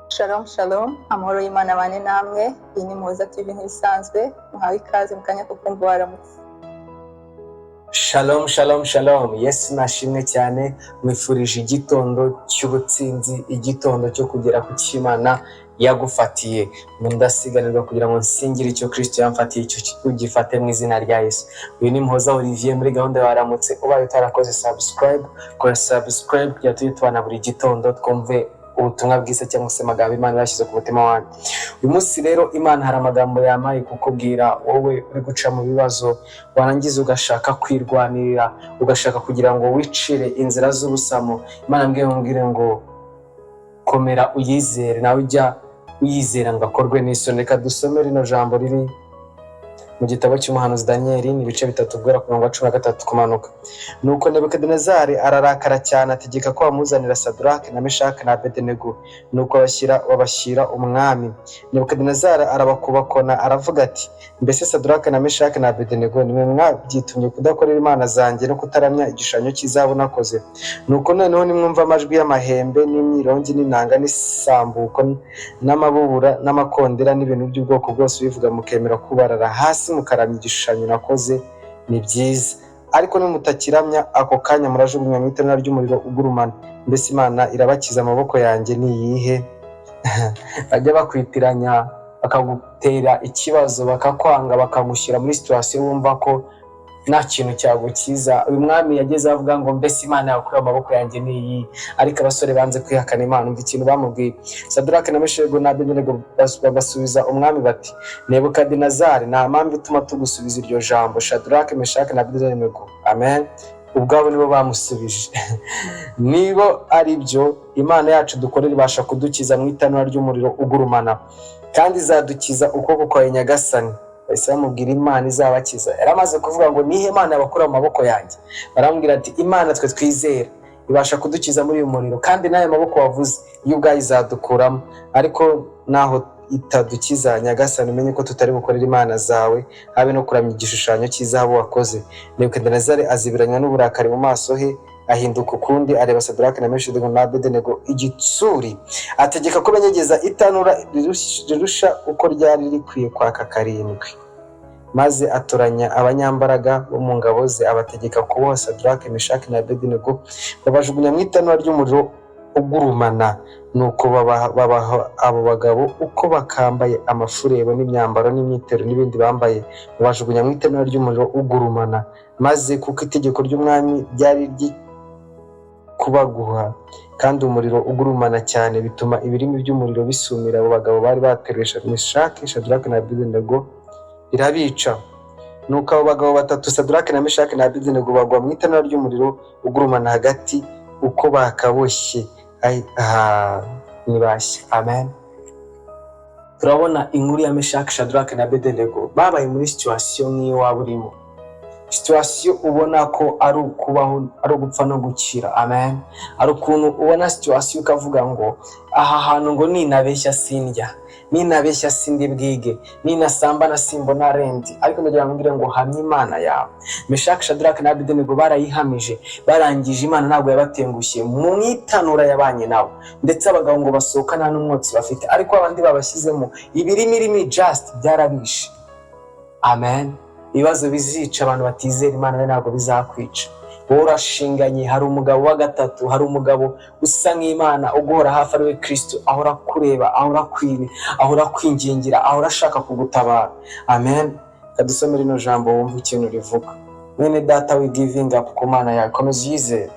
Shalom shalom, amahoro y'Imana bane namwe. Iyi ni Muhoza TV nk'ibisanzwe, muhawe ikaze mu kanya ko kumva waramutse. Shalom shalom shalom. Yesu nashimwe cyane, mwifurije igitondo cy'ubutsinzi, igitondo cyo kugera ku cy'Imana yagufatiye. Ndasiganirwa kugira ngo nsingire icyo Kristo yamfatiye, icyo ugifate mu izina rya Yesu. Uyu ni Muhoza Olivier muri gahunda ya waramutse. Ubaye utarakoze subscribe, kora subscribe kugira tujye tubana buri gitondo twumve ubutumwa bwiza cyangwa se amagambo Imana yashyize ku mutima wanjye. Uyu munsi rero Imana hari amagambo yamaye kukubwira wowe uri guca mu bibazo, warangiza ugashaka kwirwanirira, ugashaka kugira ngo wicire inzira z'ubusamo. Imana mbwira ngo komera uyizere, nawe ujya uyizera ngo akorwe n'isoni. Reka dusome rino jambo riri mu gitabo cy'umuhanuzi Daniel, ni ibice 3 guhera ku murongo wa 13 kumanuka. Nuko Nebukadinezari ararakara cyane, ategeka ko bamuzanira Sadraki na Meshaki na Abedenego, nuko babashyira umwami. Nebukadinezari arabakubakona, aravuga ati, mbese Sadraki na Meshaki na Abedenego, nimwe mwabyitumye kudakorera imana zanjye no kutaramya igishushanyo cy'izahabu nakoze? Nuko noneho nimwumva amajwi y'amahembe n'imyirongi n'inanga n'isambuko n'amabubura n'amakondera n'ibintu by'ubwoko bwose bivuga, mukemera kubarara hasi mukaramya igishushanyo nakoze, ni byiza. Ariko nimutakiramya, ako kanya murajugunywa mu itanura ry'umuriro ugurumana. Mbese Imana irabakiza amaboko yanjye ni iyihe? Bajya bakwitiranya, bakagutera ikibazo, bakakwanga, bakagushyira muri situation wumva ko nta kintu cyagukiza. Uyu mwami yageze avuga ngo mbese Imana yakura amaboko yanjye ni iyi. Ariko abasore banze kwihakana Imana, umva ikintu bamubwiye. Sadraki na Meshaki na Abedenego basubiza umwami bati, Nebukadinezari, nta mpamvu ituma tugusubiza iryo jambo. Sadraki, Meshaki na Abedenego, amen, ubwabo nibo bamusubije. Nibo ari byo, Imana yacu dukorera ibasha kudukiza mu itanura ry'umuriro ugurumana, kandi izadukiza ukuboko kwawe Nyagasani. Bahise bamubwira Imana izabakiza. Yaramaze kuvuga ngo nihe Imana yabakura mu maboko yanjye? Baramubwira ati, Imana twe twizera ibasha kudukiza muri uyu muriro, kandi n'ayo maboko wavuze iyo ubwayo izadukuramo. Ariko naho itadukiza, Nyagasani, umenye ko tutari bukorera imana zawe, habe no kuramya igishushanyo cy'izahabu wakoze. Nebukadinezari azibiranywa n'uburakari mu maso he, ahinduka ukundi, areba Sadraki na Meshaki na Abedenego igitsuri, ategeka ko banyegeza itanura rirusha uko ryari rikwiye kwaka 7. Maze atoranya abanyambaraga bo mu ngabo ze, abategeka kuboha Sadraki, Meshaki na Abedenego, babajugunya mu itanura ry'umuriro ugurumana. Nuko babaha abo bagabo uko bakambaye amafurebo n'imyambaro n'imyitero n'ibindi bambaye, babajugunya mu itanura ry'umuriro ugurumana. Maze kuko itegeko ry'umwami ryari kubaguha kandi umuriro ugurumana cyane, bituma ibirimi by'umuriro bisumira abo bagabo bari bateresha Meshaki, Sadraki na Abedenego, birabica. Nuko abo bagabo batatu, Sadraki na Meshaki na Abedenego, bagwa mu itanura ry'umuriro ugurumana hagati uko bakaboshye. Nibashye, amen. Turabona inkuru ya Meshaki, Sadraki na Abedenego babaye muri situation nk'iyo waba urimo, situation ubona ko ari ukubaho, ari ugupfa no gukira, amen. Ari ukuntu ubona situation ukavuga ngo aha hantu ngo ninabeshya sindya, ninabeshya sindi bwige, ninasamba na simbona rendi. Ariko ndagira ngo mbwire ngo hamya Imana yawe. Meshaki, Sadraki na Abedenego barayihamije, barangije, Imana ntabwo yabatengushye, mu itanura yabanye nabo, ndetse abagabo ngo basohoka nta n'umwotsi bafite. Ariko abandi babashyizemo ibirimi just byarabishe, amen. Ibibazo bizica abantu batizera Imana ntabwo bizakwica. Wowe urashinganye, hari umugabo wa gatatu, hari umugabo usa nk'Imana uguhora hafi, ari we Kristo, ahora kureba, ahora kwibi, ahora kwingingira, ahora ashaka kugutabara, amen. Kadusomere rino jambo wumva ikintu rivuga. Mwene data, we giving up ku Mana yawe, komeza uyizere.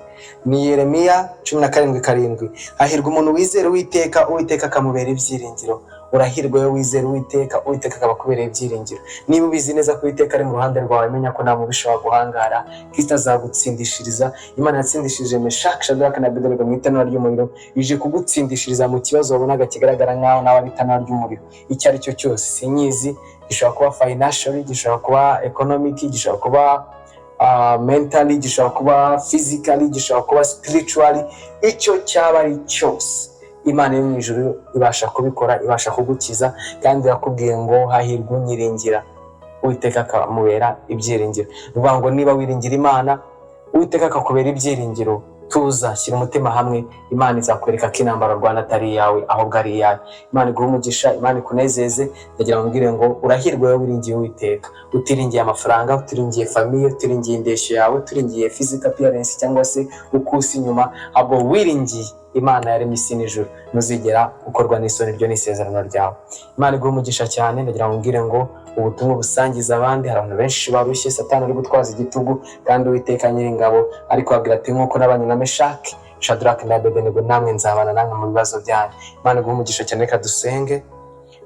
Ni Yeremiya 17:7. Hahirwa umuntu wizera Uwiteka, Uwiteka akamubera ibyiringiro. Urahirwa wowe wizera Uwiteka, Uwiteka akabakubereye ibyiringiro. Niba ubizi neza ko Uwiteka ari mu ruhande rwawe, menya ko nta mubisha waguhangara, Kristo azagutsindishiriza. Imana yatsindishije Meshaki, Sadraki na Abedenego mu itanura ry'umuriro, ije kugutsindishiriza mu kibazo wabonaga kigaragara nk'aho nawe ari itanura ry'umuriro. Icyo ari cyo cyose sinyizi, gishobora kuba financially, gishobora kuba economic, gishobora kuba mentally, gishobora kuba physically, gishobora kuba spiritually. Icyo cyaba ari cyose, Imana yo mu ijuru ibasha kubikora, ibasha kugukiza. Kandi yakubwiye ngo hahirwa unyiringira, Uwiteka akamubera ibyiringiro. Bivuga ngo niba wiringira Imana, Uwiteka akakubera ibyiringiro, tuza, shyira umutima hamwe, Imana izakwereka ko intambara urwana atari iyawe ahubwo ari iyawe. Imana iguhe umugisha, Imana ikunezeze. Ndagira ngo mbwire ngo urahirwe wowe wiringiye Uwiteka, utiringiye amafaranga, utiringiye famiye, utiringiye indeshyo yawe, utiringiye physical appearance cyangwa se ukusi inyuma, ahubwo wiringiye Imana yaremye isi n'ijuru, ntuzigera ukorwa n'isoni. Ryo ni isezerano ryawe. Imana iguhe umugisha cyane. Ndagira ngo mbwire ngo ubutumwa busangiza abandi. Hari abantu benshi barushye, Satani ari gutwaza igitugu, kandi Uwiteka Nyiringabo ari kubabwira ati nk'uko nabanye na Meshaki, Shadraka na Abedenego, namwe nzabana namwe mu bibazo byanyu. Imana iguhe umugisha cyane. Reka dusenge.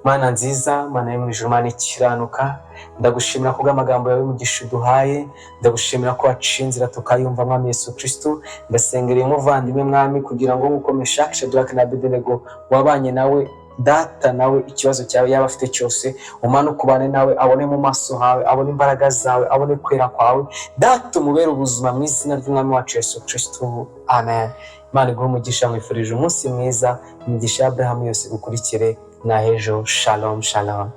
Mana nziza, Mana yo mu ijuru, Mana ikiranuka, ndagushimira kubw'amagambo yawe y'umugisha uduhaye. Ndagushimira ko waciye inzira tukayumva, Mwami Yesu Kristo. Ndasengereye umuvandimwe Mwami, kugira ngo nk'uko Meshaki, Shadraka na Abedenego wabanye nawe Data, nawe ikibazo cyawe yaba afite cyose, umanuke ubane nawe, abone mu maso hawe, abone imbaraga zawe, abone kwera kwawe. Data, umubere ubuzima mu izina ry'Umwami wacu Yesu Kristo, amen. Imana iguhe umugisha. Mwifurije umunsi mwiza. Imigisha ya Abrahamu yose gukurikire na hejo. Shalom, shalom.